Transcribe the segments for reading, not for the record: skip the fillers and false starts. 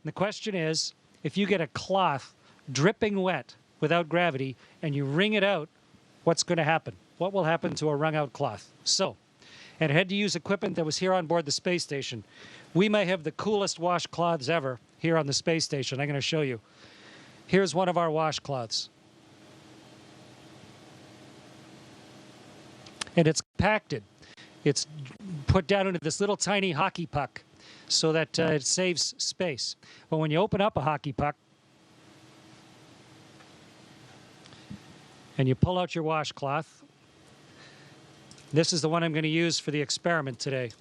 the question is, if you get a cloth dripping wet without gravity and you wring it out, what's going to happen? What will happen to a wrung out cloth? So, and I had to use equipment that was here on board the space station. We may have the coolest washcloths ever here on the space station. I'm going to show you. Here's one of our washcloths. And it's compacted. It's put down into this little tiny hockey puck so that it saves space. But when you open up a hockey puck and you pull out your washcloth, this is the one I'm going to use for the experiment today.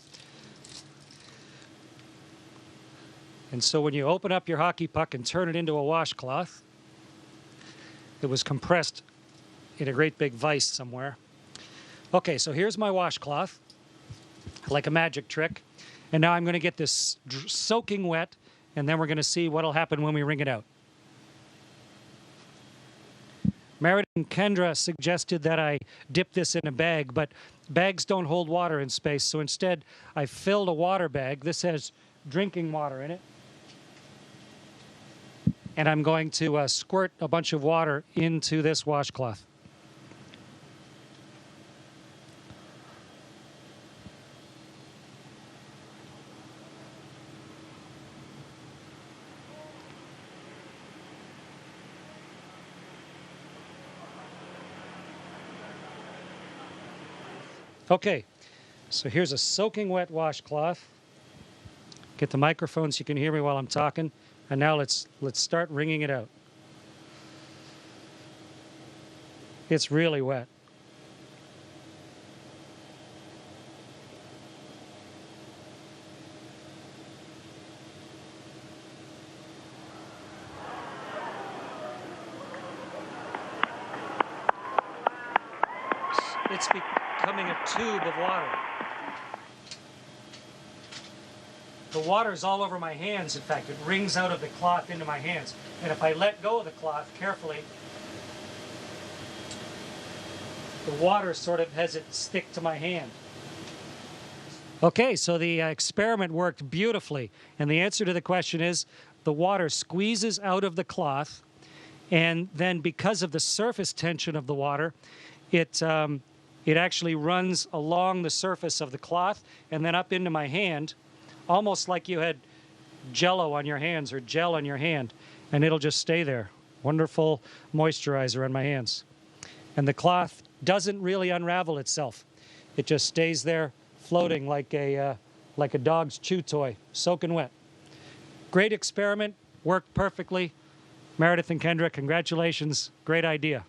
And so when you open up your hockey puck and turn it into a washcloth, it was compressed in a great big vise somewhere. Okay, so here's my washcloth, like a magic trick. And now I'm going to get this soaking wet, and then we're going to see what will happen when we wring it out. Meredith and Kendra suggested that I dip this in a bag, but bags don't hold water in space, so instead I filled a water bag. This has drinking water in it. And I'm going to squirt a bunch of water into this washcloth. Okay, so here's a soaking wet washcloth. Get the microphone so you can hear me while I'm talking. And now let's start wringing it out. It's really wet. It's becoming a tube of water. The water is all over my hands, in fact. It wrings out of the cloth into my hands. And if I let go of the cloth carefully, the water sort of has it stick to my hand. Okay, so the experiment worked beautifully. And the answer to the question is the water squeezes out of the cloth, and then because of the surface tension of the water, it actually runs along the surface of the cloth and then up into my hand, almost like you had Jell-O on your hands or gel on your hand, and it'll just stay there. Wonderful moisturizer on my hands. And the cloth doesn't really unravel itself. It just stays there floating like a dog's chew toy, soaking wet. Great experiment, worked perfectly. Meredith and Kendra, congratulations. Great idea.